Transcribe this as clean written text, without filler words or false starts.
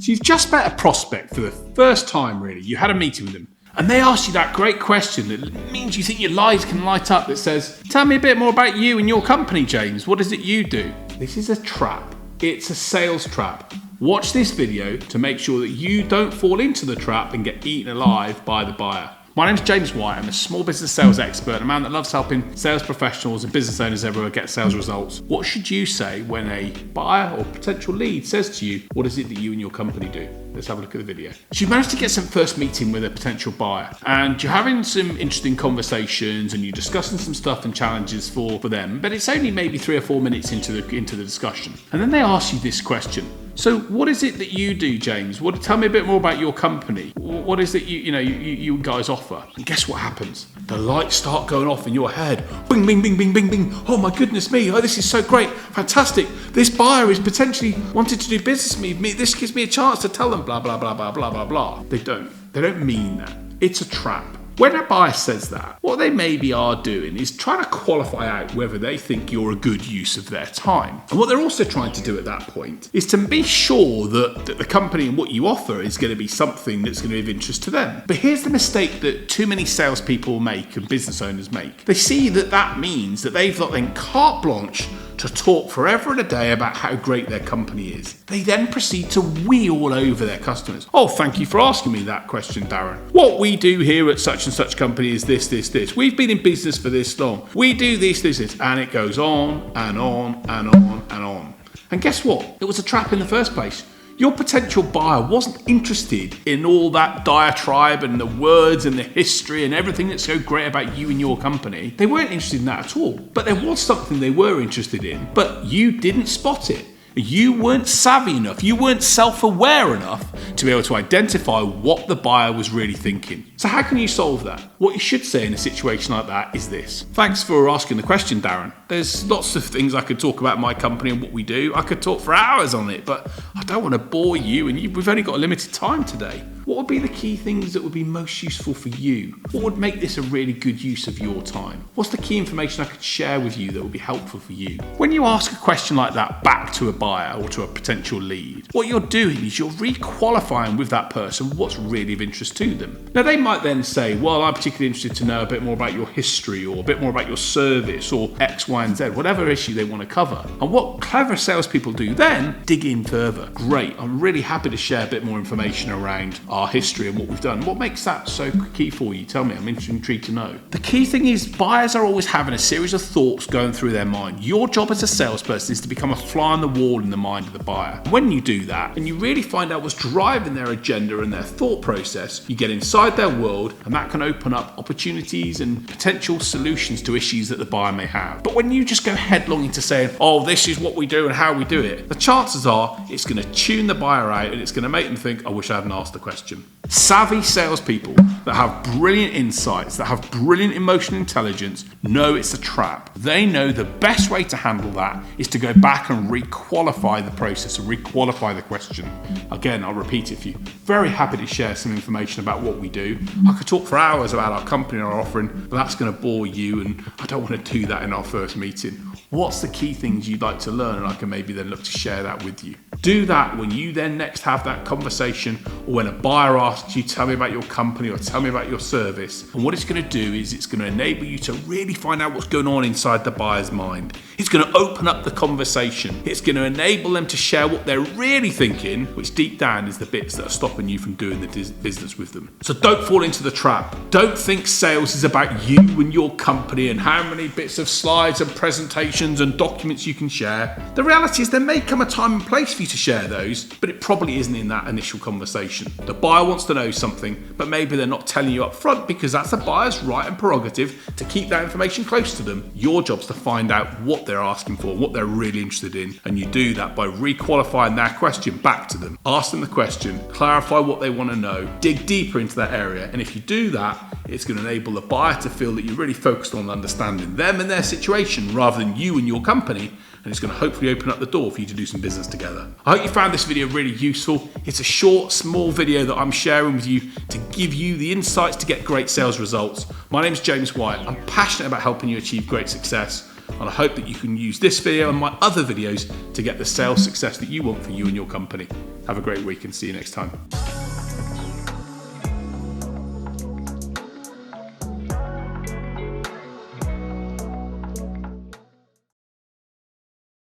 So you've just met a prospect for the first time, really. You had a meeting with them. And they ask you that great question that means you think your lights can light up that says, tell me a bit more about you and your company, James. What is it you do? This is a trap. It's a sales trap. Watch this video to make sure that you don't fall into the trap and get eaten alive by the buyer. My name's James White. I'm a small business sales expert, a man that loves helping sales professionals and business owners everywhere get sales results. What should you say when a buyer or potential lead says to you, what is it that you and your company do? Let's have a look at the video. So you managed to get some first meeting with a potential buyer and you're having some interesting conversations and you're discussing some stuff and challenges for them, but it's only maybe 3 or 4 minutes into the discussion. And then they ask you this question. So what is it that you do, James? Tell me a bit more about your company. What is it you guys offer? And guess what happens? The lights start going off in your head. Bing, bing, bing, bing, bing, bing. Oh my goodness me. Oh, this is so great. Fantastic. This buyer is potentially wanting to do business with me. This gives me a chance to tell them blah, blah, blah, blah, blah, blah, blah. They don't mean that. It's a trap. When a buyer says that, what they maybe are doing is trying to qualify out whether they think you're a good use of their time. And what they're also trying to do at that point is to be sure that the company and what you offer is going to be something that's going to be of interest to them. But here's the mistake that too many salespeople make and business owners make. They see that means that they've got then carte blanche to talk forever and a day about how great their company is. They then proceed to wee all over their customers. Oh, thank you for asking me that question, Darren. What we do here at such and such company is this, this, this. We've been in business for this long. We do this, this, this. And it goes on and on and on and on. And guess what? It was a trap in the first place. Your potential buyer wasn't interested in all that diatribe and the words and the history and everything that's so great about you and your company. They weren't interested in that at all. But there was something they were interested in, but you didn't spot it. You weren't savvy enough. You weren't self-aware enough to be able to identify what the buyer was really thinking. So how can you solve that? What you should say in a situation like that is this. Thanks for asking the question, Darren. There's lots of things I could talk about my company and what we do. I could talk for hours on it, but I don't want to bore you and we've only got a limited time today. What would be the key things that would be most useful for you? What would make this a really good use of your time? What's the key information I could share with you that would be helpful for you? When you ask a question like that back to a buyer or to a potential lead, what you're doing is you're re-qualifying with that person what's really of interest to them. Now they might then say, well, I'm particularly interested to know a bit more about your history or a bit more about your service or X, Y, and Z, whatever issue they want to cover. And what clever salespeople do then, dig in further. Great, I'm really happy to share a bit more information around our history and what we've done. What makes that so key for you? Tell me, I'm intrigued to know. The key thing is buyers are always having a series of thoughts going through their mind. Your job as a salesperson is to become a fly on the wall in the mind of the buyer. When you do that and you really find out what's driving their agenda and their thought process, you get inside their world and that can open up opportunities and potential solutions to issues that the buyer may have. But when you just go headlong into saying, oh, this is what we do and how we do it, the chances are it's going to tune the buyer out and it's going to make them think, I wish I hadn't asked the question. Savvy salespeople that have brilliant insights, that have brilliant emotional intelligence, know it's a trap. They know the best way to handle that is to go back and re-qualify the process and re-qualify the question. Again, I'll repeat it for you. Very happy to share some information about what we do. I could talk for hours about our company and our offering, but that's going to bore you and I don't want to do that in our first meeting. What's the key things you'd like to learn? And I can maybe then look to share that with you. Do that when you then next have that conversation or when a buyer asks you, tell me about your company or tell me about your service. And what it's going to do is it's going to enable you to really find out what's going on inside the buyer's mind. It's going to open up the conversation. It's going to enable them to share what they're really thinking, which deep down is the bits that are stopping you from doing the business with them. So don't fall into the trap. Don't think sales is about you and your company and how many bits of slides and presentations and documents you can share. The reality is there may come a time and place for you to share those, but it probably isn't in that initial conversation. The buyer wants to know something, but maybe they're not telling you up front because that's the buyer's right and prerogative to keep that information close to them. Your job's to find out what they're asking for, what they're really interested in, and you do that by re-qualifying their question back to them. Ask them the question, clarify what they want to know, dig deeper into that area, and if you do that, it's going to enable the buyer to feel that you're really focused on understanding them and their situation rather than you and your company, and it's going to hopefully open up the door for you to do some business together. I hope you found this video really useful. It's a short, small video that I'm sharing with you to give you the insights to get great sales results. My name is James White. I'm passionate about helping you achieve great success. And I hope that you can use this video and my other videos to get the sales success that you want for you and your company. Have a great week and see you next time.